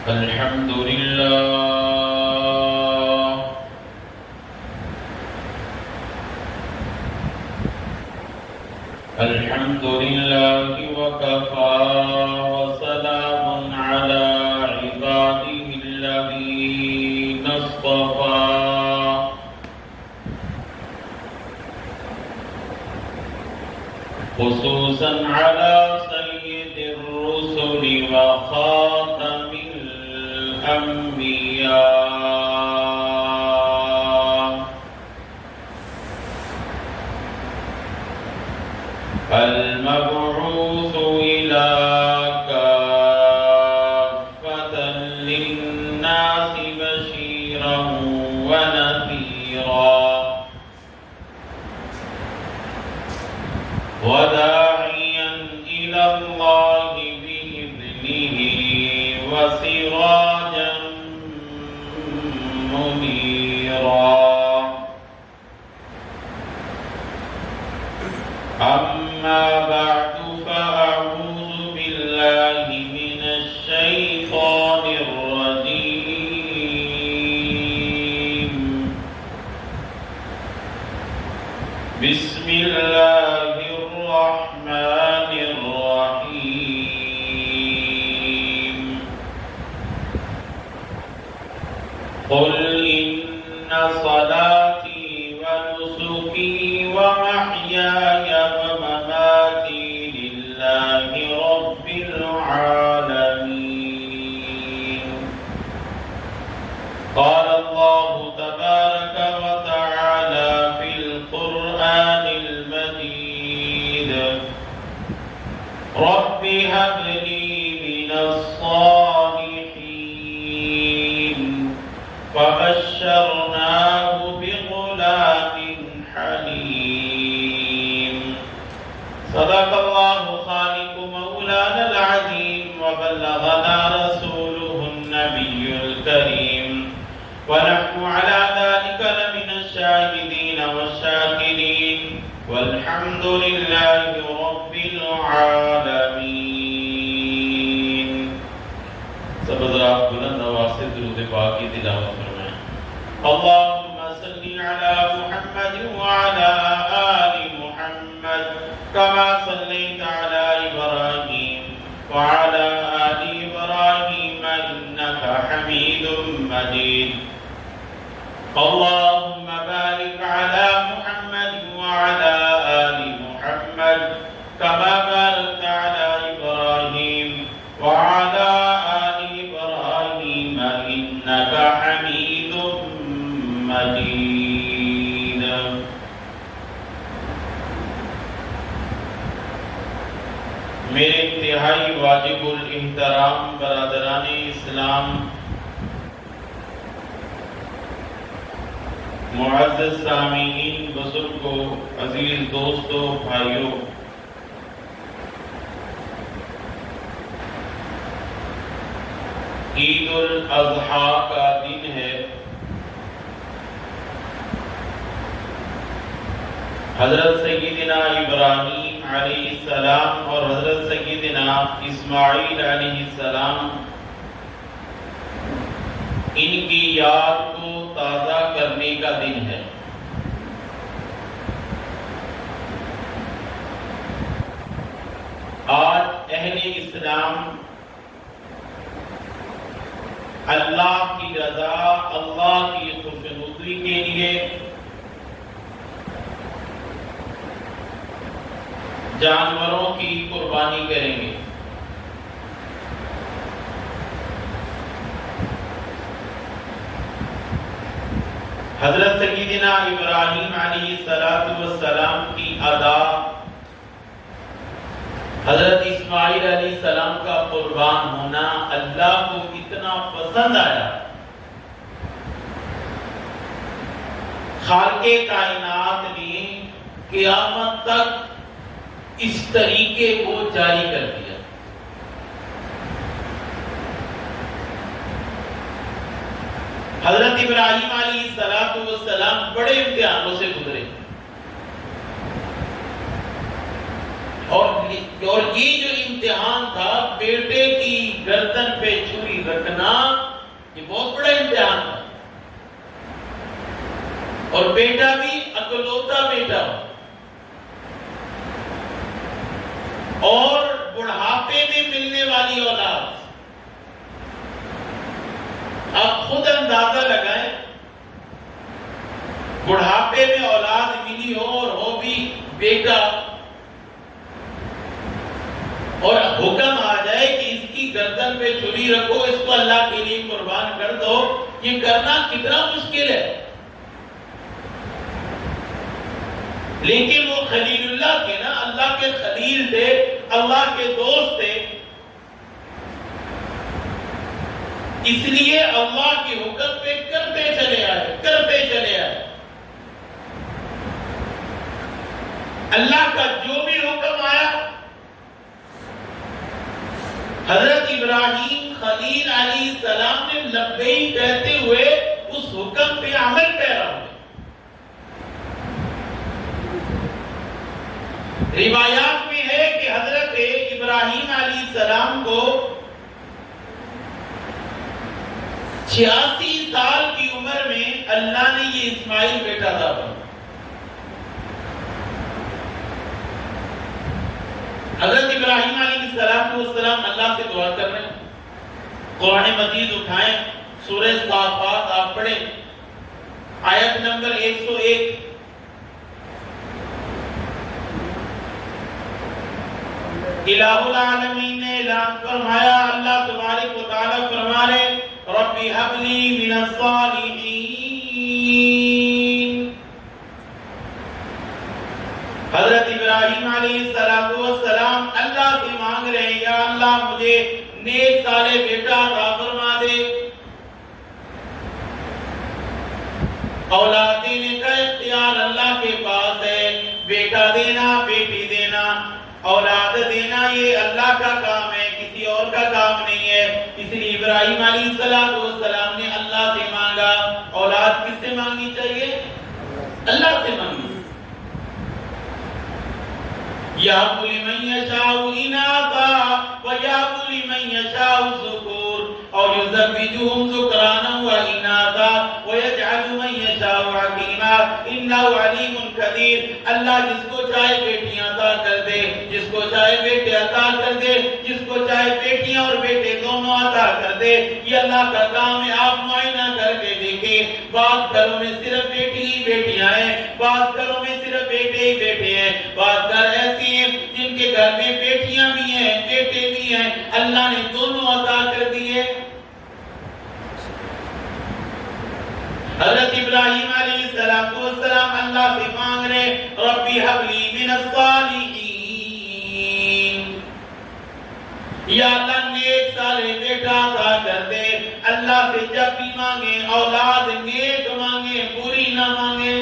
الحمد لله الحمد لله وكفى وسلام على عباده الذين اصطفى خصوصا على سيد الرسل وخاتم الأنبياء المبعوث إلى كافة للناس بشيرا ونذيرا وداعيا إلى الله بإذنه وسراجا منيرا أما بعد فأعوذ بالله من الشيطان الرجيم بسم الله الرحمن الرحيم قل إن صلاتي ونسكي ومحياي ومماتي لله رب العالمين قال الله تبارك وتعالى في القرآن المجيد رب هب لي من الصالحين فبشرناه بغلام حليم صدق الله خالق مولانا العظيم وبلغنا رسوله النبي الكريم ونحن على ذلك لمن الشاهدين والشاكرين والحمد لله رب العالمين. سب حضرات بلند آواز سے درود پاک کی تلاوت فرمائیں. اللهم صل على محمد وعلى آل محمد كما صليت على إبراهيم وعلى آل إبراهيم إنك حميد مجيد. اللهم بارك على محمد وعلى آل محمد كما باركت على إبراهيم وعلى آل إبراهيم إنك حميد مجيد. میرے انتہائی واجب الاحترام برادران اسلام، معزز سامعین، بزرگوں، عزیز دوستوں، بھائیوں، عید الاضحیٰ کا دن ہے. حضرت سیدنا ابراہیم علیہ السلام اور حضرت سیدنا اسماعیل علیہ السلام ان کی یاد کو تازہ کرنے کا دن ہے. آج اہل اسلام اللہ کی رضا، اللہ کی خوشنودی کے لیے جانوروں کی قربانی کریں گے. حضرت سیدنا ابراہیم علیہ السلام کی ادا، حضرت اسماعیل علیہ السلام کا قربان ہونا اللہ کو اتنا پسند آیا، خالق کائنات نے قیامت تک اس طریقے کو جاری کر دیا. حضرت ابراہیم علیہ السلام بڑے امتحانوں سے گزرے اور اور یہ جو امتحان تھا بیٹے کی گردن پہ چھری رکھنا، یہ بہت بڑا امتحان تھا، اور بیٹا بھی اکلوتا بیٹا، اور بڑھاپے میں ملنے والی اولاد۔ آپ خود اندازہ لگائیں، بڑھاپے میں اولاد ملی ہو اور ہو بھی بیٹا، اور حکم آ جائے کہ اس کی گردن پہ چھری رکھو، اس کو اللہ کے لیے قربان کر دو، یہ کرنا کتنا مشکل ہے۔ لیکن وہ خلیل اللہ تھے نا، اللہ کے خلیل تھے، اللہ کے دوست تھے، اس لیے اللہ کے حکم پہ کرتے چلے آئے۔ اللہ کا جو بھی حکم آیا، حضرت ابراہیم خلیل علیہ السلام نے لبیک کہتے ہوئے اس حکم پہ عمل پیرا ہوئے۔ روایات میں ہے کہ حضرت ابراہیم علیہ السلام کو 86 سال کی عمر میں اللہ نے یہ اسماعیل بیٹا عطا فرمایا۔ حضرت ابراہیم علیہ السلام اللہ سے دعا کر رہے ہیں، قرآن مجید اٹھائیں، سورہ صافات آپ پڑھیں، آیت نمبر 101۔ الہ العالمین نے اعلان فرمایا، اللہ تبارک و تعالی فرما رہے، رب ہب لی من الصالحین۔ حضرت ابراہیم علیہ السلام اللہ سے مانگ رہے ہیں، یا اللہ مجھے نیک صالح بیٹا عطا فرما دے۔ اولاد دینے کا اختیار اللہ کے پاس ہے، بیٹا دینا، بیٹی دینا، اولاد دینا یہ اللہ کا کام ہے، کسی اور کا کام نہیں ہے۔ اس لیے ابراہیم علیہ السلام نے اللہ سے مانگا۔ اولاد کس سے مانگنی چاہیے؟ اللہ سے مانگنی۔ یَهَبُ لِمَن یَشَاءُ إِنَاثًا وَیَهَبُ لِمَن یَشَاءُ الذُّکُورَ أَوْ یُزَوِّجُهُمْ ذُکْرَانًا وَإِنَاثًا وَیَجْعَلُ مَن یَشَاءُ عَقِیمًا إِنَّهُ عَلِیمٌ قدیر۔ اللہ جس کو چاہے بیٹیاں عطا کر دے، جس کو چاہے بیٹے عطا کر دے، جس کو چاہے بیٹیاں اور بیٹے دونوں عطا کر دے۔ یہ اللہ کا کام ہے، آپ معائنہ کر کے دیکھیں، بعض گھروں میں صرف بیٹی ہی بیٹیاں ہیں، بعض گھروں میں صرف بیٹے ہی بیٹے ہیں، بعض گھر ایسی ہیں جن کے گھر میں بیٹیاں بھی ہیں، بیٹے بھی ہیں، اللہ نے دونوں عطا کر دیے۔ حضرت ابراہیم علیہ السلام اللہ سے مانگ رہے، ربی ہب لی من الصالحین، یا اللہ نیک صالح بیٹا عطا کر دے۔ اللہ سے جب بھی مانگے اولاد نیک مانگے، بری نہ مانگے۔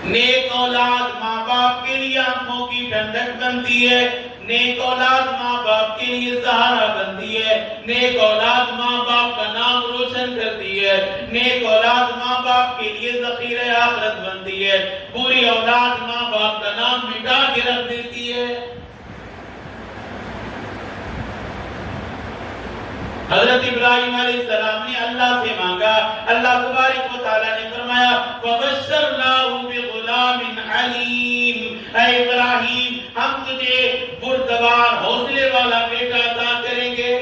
نیک اولاد ماں باپ کے لیے آنکھوں کی ٹھنڈک بنتی ہے، نیک اولاد ماں باپ کے لیے سہارا بنتی ہے، نیک اولاد ماں باپ کا نام روشن کرتی ہے، نیک اولاد ماں باپ کے لیے ذخیرہ آخرت بنتی ہے، بری اولاد ماں باپ کا نام مٹا کے رکھ دیتی ہے۔ حضرت ابراہیم علیہ السلام نے اللہ سے مانگا، اللہ تبارک و تعالی نے فرمایا وَبَشَّرْنَاهُ بِغُلَامٍ حَلِيمٍ، اے ابراہیم ہم تجھے بردبار حوصلے والا بیٹا عطا کریں گے۔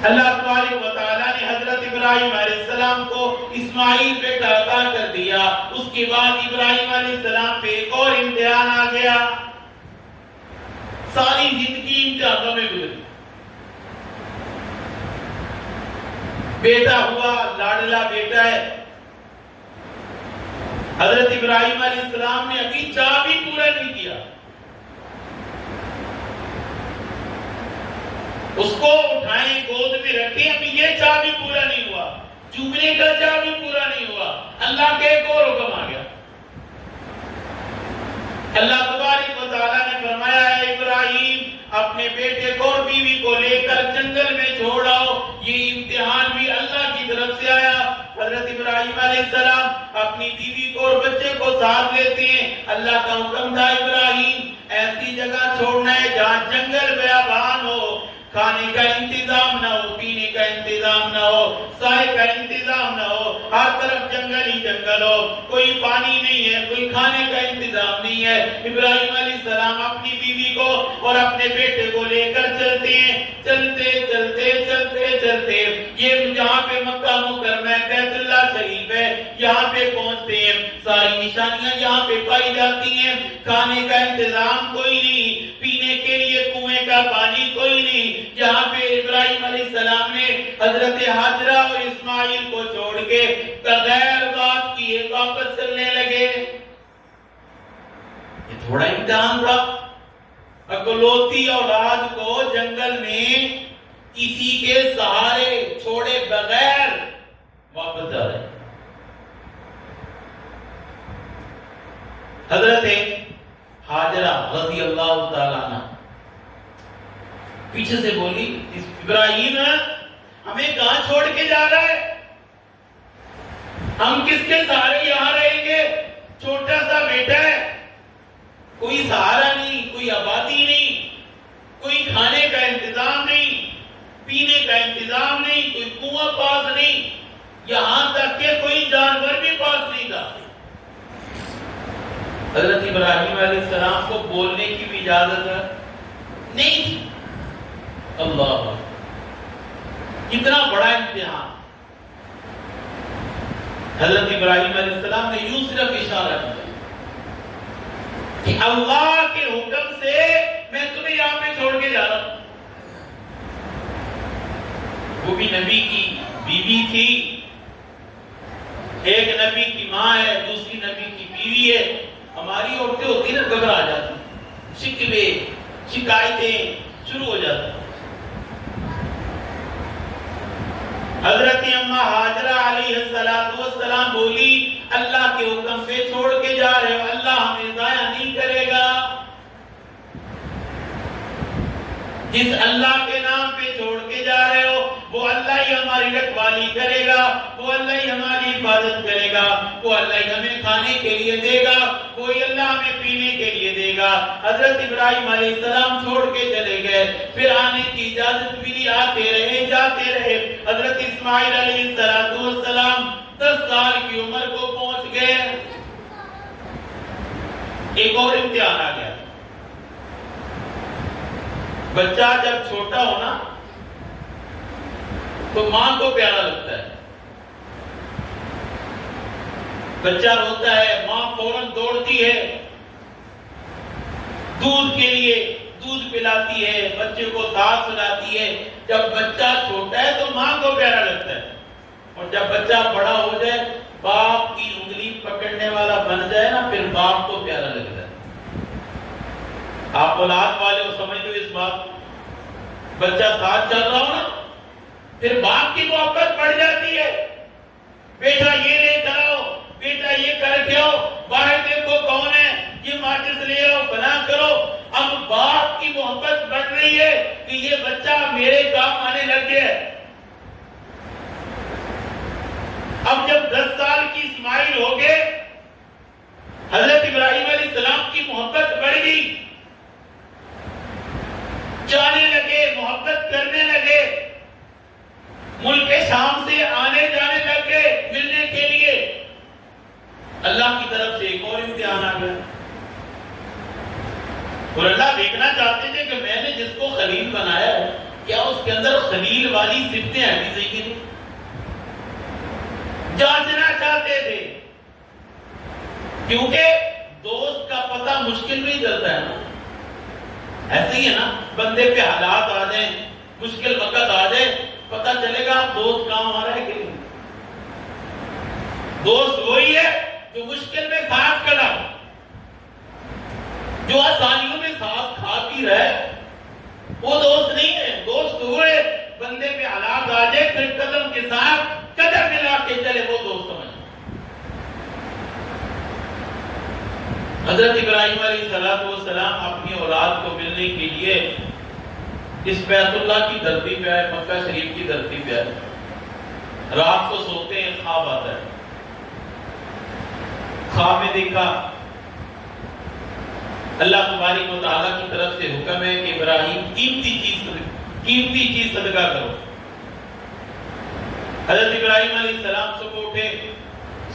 اللہ تبارک و تعالی نے حضرت ابراہیم علیہ السلام کو اسماعیل بیٹا عطا کر دیا۔ اس کے بعد ابراہیم علیہ السلام پہ ایک اور امتحان آ گیا، ساری زندگی امتحانوں میں گزری۔ بیٹا ہوا، لاڈلا بیٹا ہے۔ حضرت ابراہیم علیہ السلام نے ابھی چاہ بھی پورا نہیں کیا، اس کو اٹھائیں گود میں رکھیں، ابھی یہ چاہ بھی پورا نہیں ہوا، چومنے کا چاہ بھی پورا نہیں ہوا، اللہ کے ایک اور حکم آ گیا۔ اللہ تبارک و تعالیٰ نے فرمایا ہے ابراہیم اپنے بیٹے کو اور بیوی کو لے کر جنگل میں چھوڑ آؤ۔ یہ امتحان بھی اللہ کی طرف سے آیا۔ حضرت ابراہیم علیہ السلام اپنی بیوی کو اور بچے کو ساتھ لیتے ہیں. اللہ کا حکم تھا ابراہیم ایسی جگہ چھوڑنا ہے جہاں جنگل بیابان ہو, کھانے کا انتظام نہ ہو, پینے کا انتظام نہ ہو, سائے کا انتظام نہ ہو, ہر طرف جنگل ہی جنگل ہو, کوئی پانی نہیں ہے, کوئی کھانے کا انتظام نہیں ہے. ابراہیم علیہ السلام اپنی بیوی کو اور اپنے بیٹے کو لے کر چلتے ہیں. چلتے چلتے چلتے چلتے یہ جہاں پہ مکہ مکرمہ بیت اللہ شریف ہے یہاں پہ پہنچتے ہیں. ساری نشانیاں یہاں پہ پائی جاتی ہیں. کھانے کا انتظام کوئی نہیں, پینے کے لیے کنویں کا پانی کوئی نہیں. یہاں پہ ابراہیم علیہ السلام نے حضرت حاجرہ اور اسماعیل کو چھوڑ کے بغیر بات کیے واپس چلنے لگے. یہ تھوڑا امتحان تھا. اکلوتی اولاد کو جنگل میں کسی کے سہارے چھوڑے بغیر واپس جا رہے. حضرت حاجرہ رضی اللہ تعالیٰ عنہ پیچھے سے بولی, ابراہیم ہمیں کہاں چھوڑ کے جا رہا ہے؟ ہم کس کے سہارے یہاں رہیں گے؟ چھوٹا سا بیٹا ہے, کوئی سہارا نہیں, کوئی آبادی نہیں, کوئی کھانے کا انتظام نہیں, پینے کا انتظام نہیں, کوئی کنواں پاس نہیں, یہاں تک کہ کوئی جانور بھی پاس نہیں تھا. حضرت ابراہیم علیہ السلام کو بولنے کی بھی اجازت نہیں تھی. اللہ, اتنا بڑا امتحان. حضرت ابراہیم علیہ السلام نے یوں صرف اشارہ کیا کہ اللہ کے حکم سے میں تمہیں یہاں پہ چھوڑ کے جا رہا ہوں. وہ بھی نبی کی بیوی تھی, ایک نبی کی ماں ہے, دوسری نبی کی بیوی ہے. ہماری عورتیں ہوتی نا گھبرا جاتی, شکوے شکایتیں شروع ہو جاتی. حضرت اماں حاجرہ علیہ السلام بولی اللہ کے حکم پہ چھوڑ کے جا رہے ہو, اللہ ہمیں ضائع نہیں کرے گا. جس اللہ کے نام پہ چھوڑ کے جا رہے ہو وہ اللہ ہی ہماری رکھوالی کرے گا, وہ اللہ ہی ہماری حفاظت کرے گا, وہ اللہ ہی ہمیں کھانے کے لیے دے گا, وہی اللہ ہمیں پینے کے لیے دے گا. حضرت ابراہیم علیہ السلام چھوڑ کے چلے گئے, پھر آنے کی اجازت ملی, آتے رہے جاتے رہے. حضرت اسماعیل علیہ السلام 10 سال کی عمر کو پہنچ گئے. ایک اور امتحان آ گیا. بچہ جب چھوٹا ہو نا تو ماں کو پیارا لگتا ہے. بچہ روتا ہے, ماں فوراً دوڑتی ہے دودھ کے لیے, دودھ پلاتی ہے, بچے کو ساتھ سلاتی ہے. جب بچہ چھوٹا ہے تو ماں کو پیارا لگتا ہے, اور جب بچہ بڑا ہو جائے, باپ کی انگلی پکڑنے والا بن جائے نا, پھر باپ کو پیارا لگتا ہے. آپ اولاد والے ہو, سمجھ لو اس بات. بچہ ساتھ چل رہا ہو نا, پھر باپ کی محبت بڑھ جاتی ہے. بیٹا یہ لے کر آؤ, بیٹا یہ کر کے آؤ, باہر دیکھو کون ہے, یہ ماچس لے آؤ, بنا کرو. اب باپ کی محبت بڑھ رہی ہے کہ یہ بچہ میرے کام آنے لگ گیا ہے. اب جب 10 سال کی اسماعیل ہو گئے, حضرت ابراہیم علیہ السلام کی محبت بڑھ گئی, جانے لگے, محبت کرنے لگے, ملک شام سے آنے جانے لگے ملنے کے لیے. اللہ کی طرف سے ایک اور امتحان آ گیا, اور اللہ دیکھنا چاہتے تھے کہ میں نے جس کو خلیل بنایا ہے کیا اس کے اندر خلیل والی صفتیں ہیں بھی صحیح نہیں. جانچنا چاہتے تھے, کیونکہ دوست کا پتہ مشکل میں ہی چلتا ہے نا. ایسے ہی ہے نا, بندے پہ حالات آ جائیں, مشکل وقت آ جائے, پتہ چلے گا دوست کام آ رہا ہے کہ نہیں. دوست وہی ہے جو مشکل میں ساتھ کھڑا, جو آسانیوں میں ساتھ کھا پی رہا ہے, وہ دوست نہیں ہے. دوست ہوئے بندے پہ حالات آ جائے, پھر قدم کے ساتھ قدم ملا کے چلے, وہ دوست سمجھ. حضرت ابراہیم علیہ السلام اپنی اولاد کو ملنے کے لیے اس بیت اللہ کی دھرتی پہ آئے, مکہ شریف کی دھرتی پہ آئے. رات کو سوتے ہیں, خواب آتا ہے, خواب میں دیکھا اللہ تبارک و تعالیٰ کی طرف سے حکم ہے کہ ابراہیم قیمتی چیز صدقہ کرو. حضرت ابراہیم علیہ السلام صبح اٹھے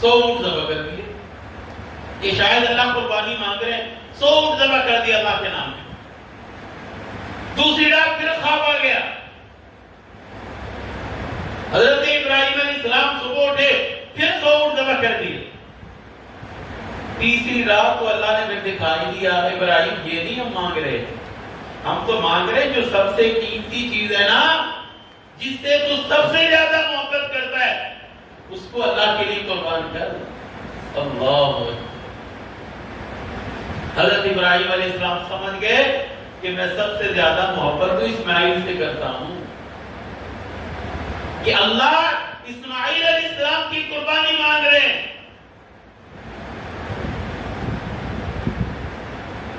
100 اونٹ ذبح کر دیے کہ شاید اللہ قربانی مانگ رہے ہیں. 100 اونٹ ذبح کر دیا اللہ کے نام میں. دوسری رات پھر خواب آ گیا. حضرت ابراہیم علیہ السلام صبح اٹھے پھر 100 اونٹ ذبح کر دیے. تیسری رات کو اللہ نے پھر دکھائی دیا ابراہیم یہ نہیں ہم مانگ رہے, ہم تو مانگ رہے جو سب سے قیمتی چیز ہے نا, جس سے تو سب سے زیادہ محبت کرتا ہے, اس کو اللہ کے لیے قربان کر. اللہ. حضرت ابراہیم علیہ السلام سمجھ گئے کہ میں سب سے زیادہ محبت تو اسماعیل سے کرتا ہوں, کہ اللہ اسماعیل علیہ السلام کی قربانی مانگ رہے ہیں.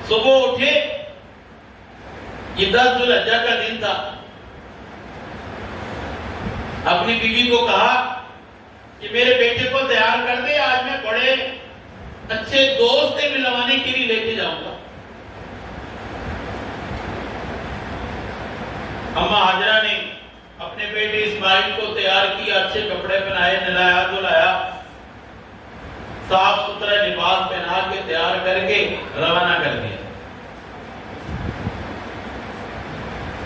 صبح اٹھے, یہ 10 ذوالحجہ کا دن تھا. اپنی بیوی کو کہا کہ میرے بیٹے کو تیار کر دے, آج میں بڑے اچھے دوست سے ملوانے کے لیے لے کے جاؤں گا. اما ہاجرہ نے اپنے بیٹے اسماعیل کو تیار کیا, اچھے کپڑے پہنائے, نہلایا دھلایا, صاف ستھرا لباس پہنا کے تیار کر کے روانہ کر دیا.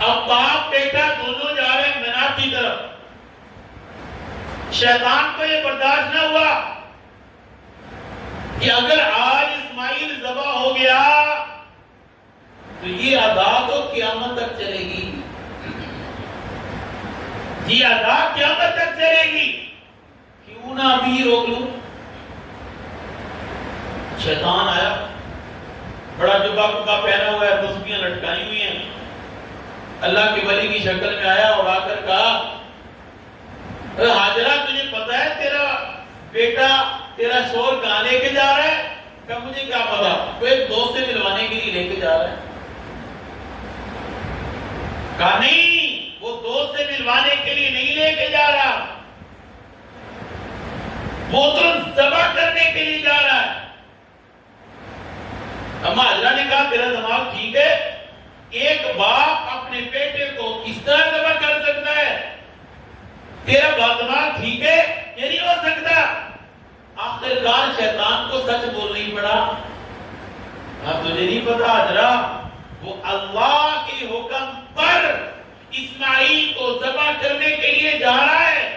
اب باپ بیٹا دونوں جا رہے ہیں مینا کی طرف. شیطان کو یہ برداشت نہ ہوا کہ اگر آج اسماعیل ذبح ہو گیا تو یہ ادا تو قیامت تک چلے گی, یہ ادا قیامت تک چلے گی, کیوں نہ ابھی روک لوں. شیطان آیا, بڑا جبہ کپا پہنا ہوا ہے, تسبیحاں لٹکائی ہوئی ہیں, اللہ کے ولی کی شکل میں آیا اور آ کر کہا ہاجرہ تجھے پتا ہے تیرا بیٹا تیرا شوہر کہاں لے کے جا رہا ہے؟ کہا مجھے کیا پتا, وہ ایک دوست سے ملوانے کے لیے لے کے جا رہا ہے. کہا نہیں, وہ دوست سے ملوانے کے لیے نہیں لے کے جا رہا, وہ تو ذبح کرنے کے لیے جا رہا ہے. اما حضرہ نے کہا تیرا دماغ ٹھیک ہے؟ ایک باپ اپنے بیٹے کو کس طرح ذبح کر سکتا ہے؟ تیرا دماغ ٹھیک ہے؟ یہ نہیں ہو سکتا. آخرکار شیطان کو سچ بولنا ہی پڑا. اب تجھے نہیں پتا حضرہ, وہ اللہ کے حکم پر اسماعیل کو ذبح کرنے کے لیے جا رہا ہے.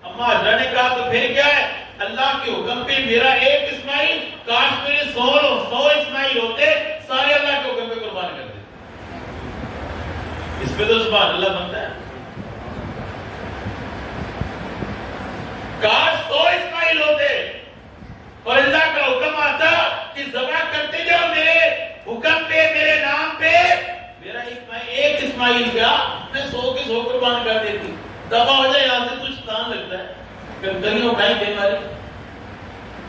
اما حضرہ نے کہا تو پھر کیا ہے, اللہ کے حکم پہ میرا ایک اسماعیل, کاش میرے 100 اسماعیل ہوتے, سارے اللہ کے حکم پہ قربان کر دیتے. اس پہ تو سبحان اللہ بنتا ہے. کاش 100 اسماعیل ہوتے اور اللہ کا حکم آتا کہ ذبح کرتے جاؤ میرے حکم پہ, میرے نام پہ. میرا ایک اسماعیل کیا, میں 100 کے 100 قربان کر دیتی. دفعہ ہو جائے, یہاں سے تو شیطان لگتا ہے, گندگی اٹھائی دے ماری.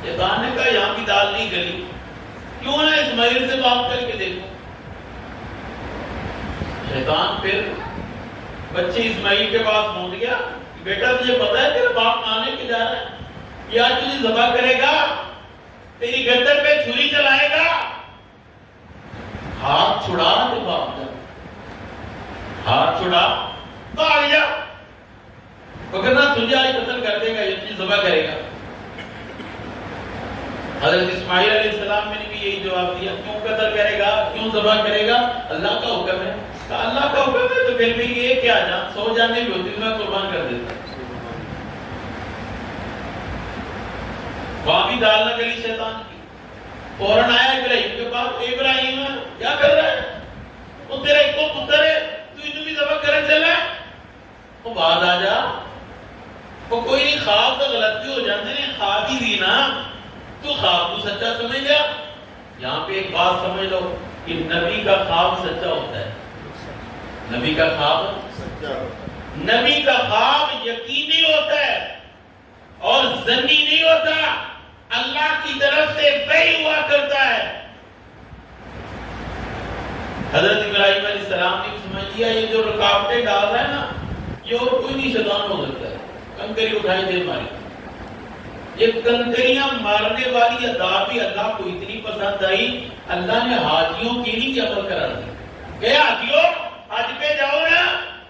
شیطان نے کہا یہاں کی دال نہیں گلی, کیوں نہ اسماعیل سے بات کر کے دیکھو. شیطان پھر بچے اسماعیل کے پاس پہنچ گیا, بیٹا تجھے پتا ہے تیرا باپ آنے کے جا رہا ہے, یہ آج تجھے ذبح کرے گا, تیری گردن پہ چھری چلائے گا, ہاتھ چھڑا تو باپ جا, ہاتھ چھڑا تو آ جا, وگرنہ تجھے آج قتل کر دے گا, یہ تجھے ذبح کرے گا. حضرت اسماعیل علیہ السلام نے بھی یہی جواب دیا, کیوں قتل کرے گا, کیوں ذبح کرے گا, اللہ کا حکم ہے. اللہ کا حکم ہے تو پھر بھی یہ کیا جان 100 جانے بھی ہوتی میں قربان کر دیتا. وہاں بھی دال نہ گلی شیطان کی. فوراً آیا ابراہیم کے پاس, ابراہیم کیا کر رہا ہے, وہ تیرا ایک پتر ہے, تو انہوں بھی ذبح کرنے چلا ہے. وہ بعد آ جا, وہ کوئی نہیں, خواب تو غلطی ہو جاتے ہیں, خواب ہی دی نا, تو خواب تو سچا سمجھ گیا. یہاں پہ ایک بات سمجھ لو کہ نبی کا خواب سچا ہوتا ہے. نبی کا خواب سچا, نبی کا خواب یقینی ہوتا ہے اور ظنی نہیں ہوتا, اللہ کی طرف سے وحی ہوا کرتا ہے. حضرت ابراہیم علیہ السلام نے سمجھ لیا یہ جو رکاوٹیں ڈال رہا ہے نا, یہ اور کوئی نہیں شیطان ہو سکتا ہے. کنکری اٹھائی دے ماری. یہ کنکریاں مارنے والی ادا بھی اللہ کو اتنی پسند آئی، اللہ نے حاجیوں کی نہیں عمل کرا دی کہ حاجیوں حج پہ جاؤ نا،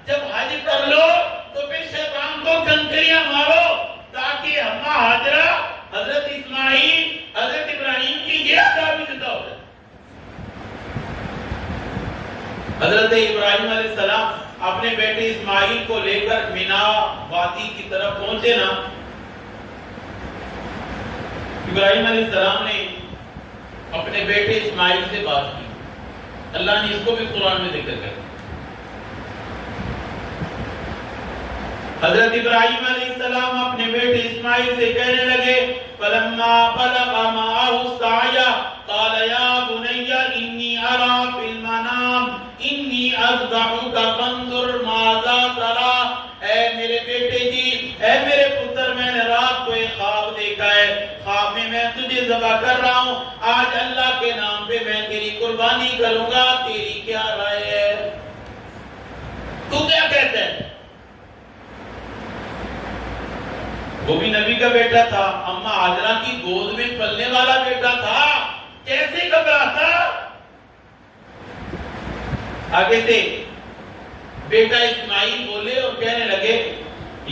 جب حج کر لو تو پھر شیطان کو کنکریاں مارو تاکہ ہمہ حاجرہ حضرت اسماعیل حضرت ابراہیم کی یہ ادا بھی زندہ ہو جائے۔ حضرت ابراہیم علیہ السلام اپنے بیٹے اسماعیل کو لے کر مینا وادی کی طرف پہنچے نا، ابراہیم علیہ السلام نے اپنے بیٹے اسماعیل سے بات کی، اللہ نے اس کو بھی قرآن میں ذکر کیا۔ حضرت ابراہیم علیہ السلام اپنے بیٹے اسماعیل سے کہنے لگے فلما بلغ معه السعي قال يا بني اني ارى في المنام اني اذبحك فانظر ماذا ترى۔ اے میرے بیٹے جی، اے میرے پتر، میں نے رات کو ایک خواب دیکھا ہے، خواب میں تجھے ذبح کر رہا ہوں، آج اللہ کے نام پہ میں تیری قربانی کروں گا، تیری کیا رائے ہے؟ تو کیا کہتا ہے؟ وہ بھی نبی کا بیٹا تھا، اماں ہاجرہ کی گود میں پلنے والا بیٹا تھا، کیسے گھبراتا؟ آگے سے بیٹا اسماعیل بولے اور کہنے لگے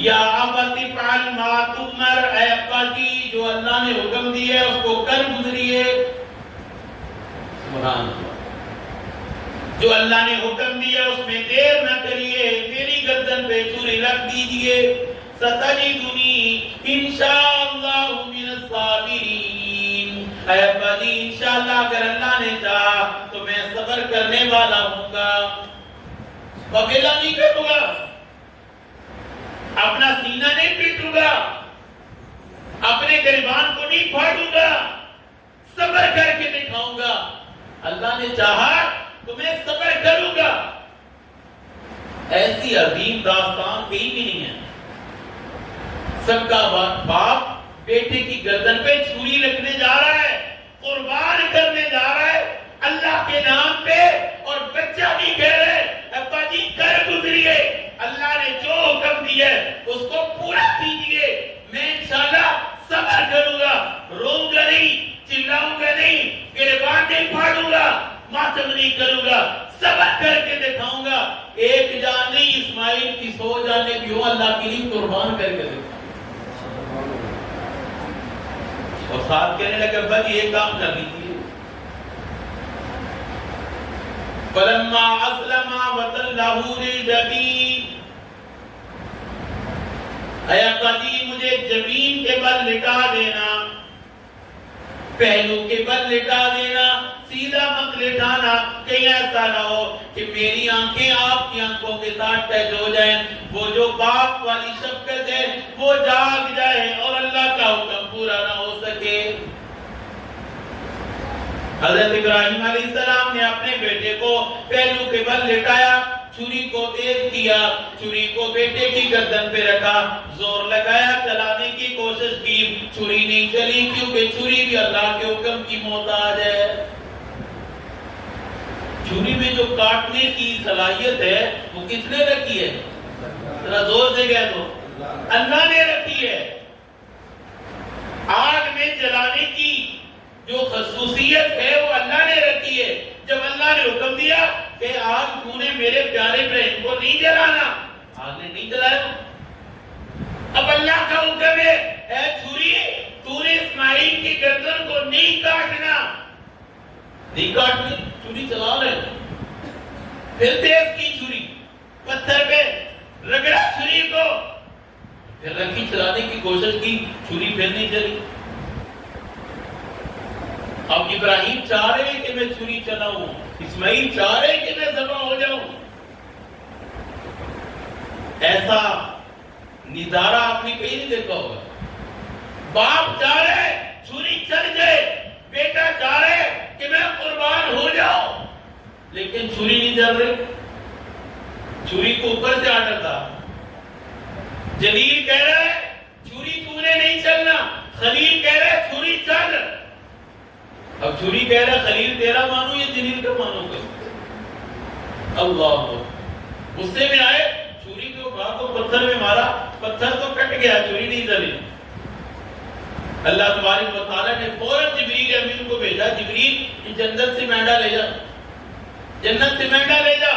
یا ابت افعل ما تؤمر، اے ابا جی جو اللہ نے حکم دیا ہے اس کو کر گزریے۔ سبحان اللہ، جو اللہ نے حکم دیا اس میں دیر نہ کریے، میری گردن پہ چھری رکھ دیجئے، ستجدنی انشاءاللہ من الصابرین۔ اے ابا جی انشاءاللہ اگر اللہ نے چاہا تو میں صبر کرنے والا ہوں گا، اکیلا نہیں کروں گا، اپنا سینہ نہیں پیٹوں گا، اپنے گریبان کو نہیں پھاڑوں گا، صبر کر کے دکھاؤں گا، اللہ نے چاہا تو میں صبر کروں گا۔ ایسی عظیم داستان کہیں بھی نہیں ہے۔ سب کا باپ بیٹے کی گردن پہ چھری رکھنے جا رہا ہے، قربان کرنے جا رہا ہے اللہ کے نام پہ، اور بچہ بھی کہہ رہے ابا جی کر گزریے، اللہ نے جو حکم دیا ہے اس کو پورا کیجئے، میں انشاءاللہ صبر کروں گا، روؤں گا نہیں، چلاؤں گا نہیں، گریبان نہیں پھاڑوں گا، ماتم نہیں کروں گا، صبر کر کے دکھاؤں گا۔ ایک جان نہیں، اسماعیل کی 100 جانیں بھی ہوں اللہ کے لیے قربان کر کے دکھاؤں۔ اور ساتھ کہنے لگے ابا جی یہ کام کر دیجیے۔ فلما اسلم وتلہ للجبین، اے ابا جی مجھے جبین کے بل لٹا دینا، پہلو کے بل لٹا دینا، سیدھا مت لٹانا، کہیں ایسا نہ ہو کہ میری آنکھیں آپ کی آنکھوں کے ساتھ ٹچ ہو جائیں، وہ جو باپ والی شفقت ہے وہ جاگ جائے اور اللہ کا حکم پورا نہ ہو سکے۔ حضرت ابراہیم علیہ السلام نے اپنے بیٹے کو پہلو کے بل لٹایا، چھری کو تیز کیا، چھری کو بیٹے کی گردن پہ رکھا، زور لگایا، چلانے کی کوشش کی، چھری نہیں چلی کیونکہ چھری بھی اللہ کے حکم کی محتاج ہے۔ چھری میں جو کاٹنے کی صلاحیت ہے وہ کس نے رکھی ہے؟ ذرا زور سے کہہ دو، اللہ نے رکھی ہے۔ آگ میں جلانے کی جو خصوصیت ہے وہ اللہ نے رکھی ہے۔ جب اللہ نے حکم دیا کہ آج تو نے میرے پیارے ابراہیم کو نہیں جلانا، آگ نے نہیں جلایا۔ اب اللہ کا حکم ہے اے چھری تو نے اسماعیل کی گردن کو نہیں کاٹنا، نہیں کاٹنی، چھری چلا رہے، پھر تیز کی چھری، پتھر پہ رگڑا چھری کو، پھر رکھی، چلانے کی کوشش کی، چھری پھر نہیں چلی۔ اب ابراہیم چاہ رہے ہیں کہ میں چھری چلاؤں، اسماعیل چاہ رہے ہیں کہ میں ذبح ہو جاؤں۔ ایسا نظارہ آپ نے کہیں نہیں دیکھا ہوگا۔ باپ چاہ رہے چھری چل جائے، بیٹا چاہ رہے کہ میں قربان ہو جاؤں، لیکن چھری نہیں چل رہی، چھری کو اوپر سے آڈر تھا۔ جلیل کہہ رہا ہے چھری تو نے نہیں چلنا، خلیل کہہ رہا ہے چھری چل۔ اب چھری کہہ رہا ہے خلیل تیرا مانو یا جلیل کا مانو گا؟ اللہ غصے میں آئے، چھری کو اٹھا کو پتھر میں مارا، پتھر تو کٹ گیا، چھری نہیں چلی۔ اللہ تبارک و تعالیٰ نے فوراً جبریل امین کو بھیجا، جبریل یہ جنت سے مینڈا لے جا، جنت سے مینڈا لے جا۔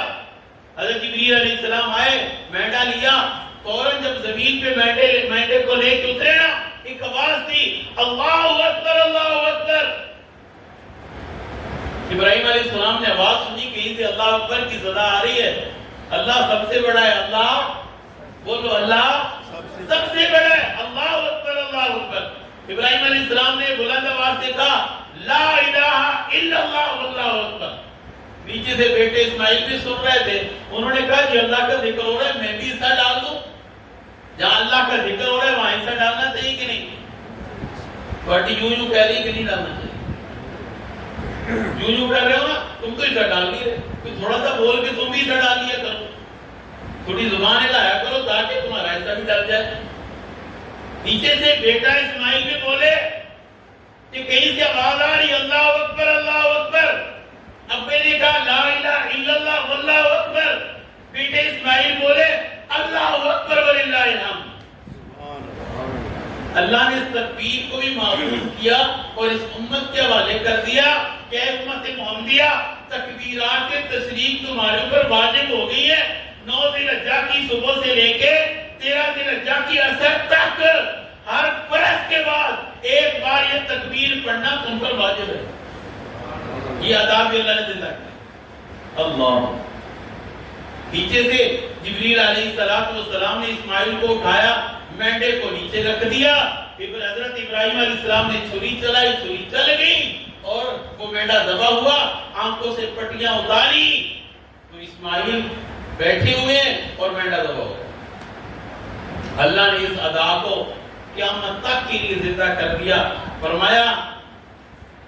حضرت جبریل علیہ السلام آئے، مینڈا لیا، فوراً جب زمین پہ مینڈے کو لے کے اترے نا، ایک آواز تھی، اللہ اکبر اللہ اکبر۔ ابراہیم علیہ السلام نے آواز سنی، کہیں سے اللہ اکبر کی صدا آ رہی ہے، اللہ سب سے بڑا ہے، اللہ بولو اللہ سب سے بڑا ہے، اللہ اکبر اللہ اکبر۔ ابراہیم علیہ السلام نے بلند آواز سے کہا لا الہ الا اللہ واللہ اکبر۔ نیچے سے بیٹے اسماعیل بھی سن رہے تھے، انہوں نے کہا جی اللہ کا ذکر ہو رہا ہے، میں بھی حصہ ڈال دوں، جہاں اللہ کا ذکر ہو رہا ہے وہاں حصہ ڈالنا چاہیے کہ نہیں؟ بٹ یوں کہہ رہی کہ نہیں ڈالنا چاہیے، یوں کہہ رہے ہو نا، تم تو حصہ ڈال لیے، تھوڑا سا بول کے تم بھی حصہ ڈال لیا کرو، تھوڑی زبان ہلایا کرو تاکہ تمہارا حصہ بھی ڈل جائے۔ نیچے سے بیٹا اسماعیل بھی بولے کہ کہیں سے آواز آ رہی اللہ اکبر اللہ اکبر۔ ابے نے کہا لا الہ الا اللہ واللہ اکبر۔ بیٹے اسماعیل بولے اللہ اکبر وللہ الحمد۔ اللہ نے اس تکبیر کو بھی معروف کیا اور اس امت کے حوالے کر دیا کہ اے امت محمدیہ، تکبیرات تشریف تمہارے اوپر واجب ہو گئی ہے۔ 9 ذی الحجہ کی صبح سے لے کے 13 ذی الحجہ کی عصر تک ہر فرض کے بعد ایک بار یہ تکبیر پڑھنا تم پر واجب ہے۔ یہ آداب اللہ نے زندہ کیا۔ اللہ نیچے سے جبریل علیہ السلام نے اسماعیل کو اٹھایا، مینڈے کو نیچے رکھ دیا، پھر حضرت ابراہیم علیہ السلام نے چھری چلائی، چھری چل گئی اور وہ مینڈا ذبح ہوا، آنکھوں سے پٹیاں اتاری تو اسماعیل بیٹھے ہوئے اور مینڈا ذبح ہوا۔ اللہ نے اس ادا کو قیامت تک کے لیے زندہ کر دیا، فرمایا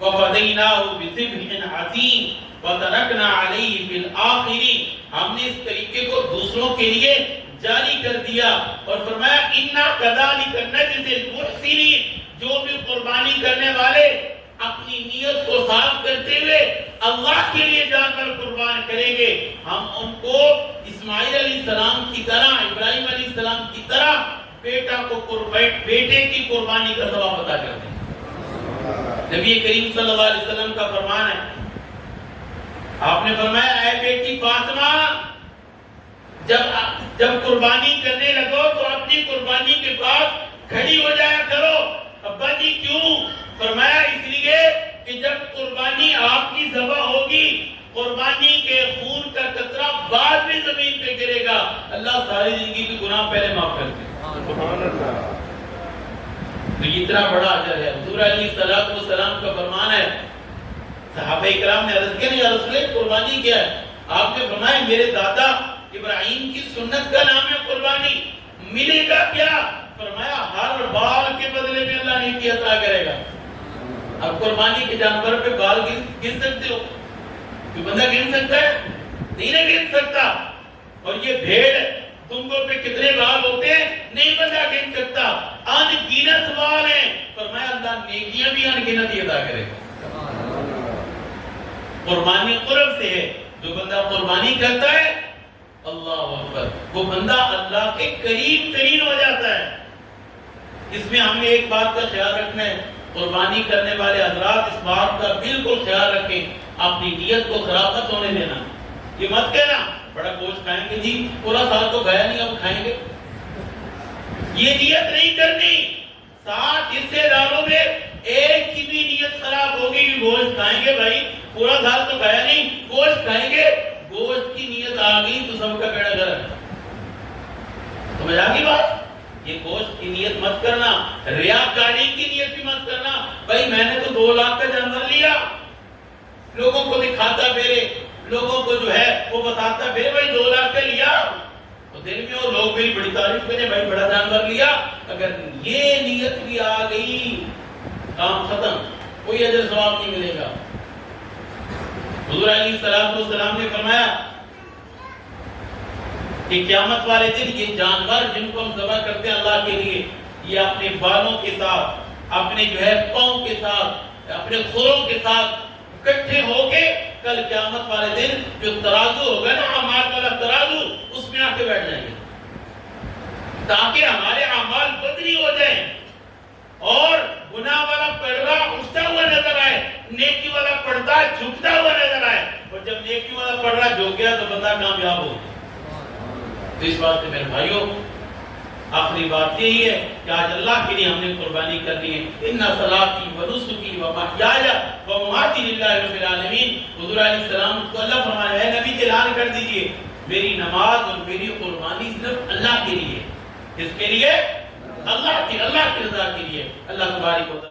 وَفَدَيْنَاهُ بِذِبْحٍ عَظِيمٍ وَتَرَكْنَا عَلَيْهِ فِي الْآخِرِينَ۔ ہم نے اس طریقے کو دوسروں کے لیے جاری کر دیا اور فرمایا اِنَّا كَذَلِكَ نَجْزِي الْمُحْسِنِينَ۔ جو بھی قربانی کرنے والے اپنی نیت کو صاف کرتے ہوئے اللہ کے لیے جانور قربان کریں گے، ہم ان کو اسماعیل علیہ السلام کی طرح، ابراہیم علیہ السلام کی طرح بیٹے کی قربانی کا ثواب عطا کرتے ہیں۔ نبی کریم صلی اللہ علیہ وسلم کا فرمان ہے، آپ نے فرمایا اے بیٹی فاطمہ، جب قربانی کرنے لگو تو اپنی قربانی کے پاس کھڑی ہو جایا کرو۔ ابا جی کیوں؟ فرمایا اس لیے کہ جب قربانی آپ کی ذبح ہوگی، قربانی کے خون کا قطرہ بعد میں زمین پہ گرے گا، اللہ ساری زندگی کے گناہ پہلے معاف کر دے۔ سبحان اللہ۔ تو یہ اتنا بڑا اجر ہے۔ حضور علیہ السلام کا فرمان ہے، صحابہ کرام نے عرض کیا یا رسول اللہ قربانی کیا ہے؟ آپ نے فرمایا میرے دادا ابراہیم کی سنت کا نام ہے قربانی، ملے گا کیا؟ فرمایا ہر بال کے بدلے میں اللہ نیکی عطا کرے گا۔ اب قربانی کے جانور پہ بال گن سکتے ہو؟ کوئی بندہ گن سکتا ہے؟ نہیں نہ گن سکتا۔ اور یہ بھیڑ دنگوں پہ کتنے بال ہوتے ہیں نہیں بندہ گن سکتا، ان گنت بال ہیں۔ فرمایا اللہ نیکیاں بھی ان گنت ہی عطا کرے گا۔ قربانی قرب سے ہے، جو بندہ قربانی کرتا ہے اللہ اکبر، وہ بندہ اللہ کے قریب ترین ہو جاتا ہے۔ اس میں ہم نے ایک بات کا خیال رکھنا ہے، قربانی کرنے والے حضرات اس بات کا بالکل خیال رکھیں، اپنی نیت کو خراب مت ہونے دینا۔ یہ مت کہنا بڑا گوشت کھائیں گے جی، پورا سال تو گیا نہیں اب کھائیں گے، یہ نیت نہیں کرنی۔ 7 حصے داروں میں ایک کی بھی نیت خراب ہوگی کہ گوشت کھائیں گے، بھائی پورا سال تو گیا نہیں گوشت کھائیں گے، گوشت کی نیت آ گئی تو سب کا بیڑا گرک۔ سمجھ آ گئی بات؟ یہ گوشت کی نیت مت کرنا، ریاکاری کی نیت بھی مت کرنا، بھائی میں نے تو 2 لاکھ کا جانور لیا، لوگوں کو دکھاتا پھرے، لوگوں کو جو ہے وہ بتاتا پھرے بھائی 2 لاکھ کا لیا، تو دل میں وہ لوگ میری بڑی تعریف کریں بھائی بڑا جانور لیا۔ اگر یہ نیت بھی آ گئی کام ختم، کوئی اجر ثواب نہیں ملے گا۔ حضور علیہ السلام نے فرمایا کہ قیامت والے دن یہ جانور جن کو ہم ذبح کرتے ہیں اللہ کے لیے، یہ اپنے بالوں کے ساتھ، اپنے جو ہے پاؤں کے ساتھ، اپنے کھوروں کے ساتھ اکٹھے ہو کے کل قیامت والے دن جو ترازو ہوگا نا، اعمال والا ترازو، اس میں آ کے بیٹھ جائیں گے تاکہ ہمارے اعمال بدلی ہو جائیں اور گناہ نیکی والا پڑھتا جھکتا ہوا نظر آئے، اور جب نیکی والا پڑھ رہا جھک گیا تو بندہ کامیاب ہو گیا۔ تو اس بات سے میرے بھائیوں آخری بات یہی ہے کہ آج اللہ کے لیے ہم نے قربانی کرنی ہے۔ ان صلاتی و نسکی و محیای و مماتی للہ رب العالمین۔ حضور علیہ السلام کو اللہ فرمایا ہے نبی اعلان کر دیجئے میری نماز اور میری قربانی صرف اللہ کے لیے، کس کے لیے؟ اللہ کی رضا کے لیے۔ اللہ تبارک و تعالی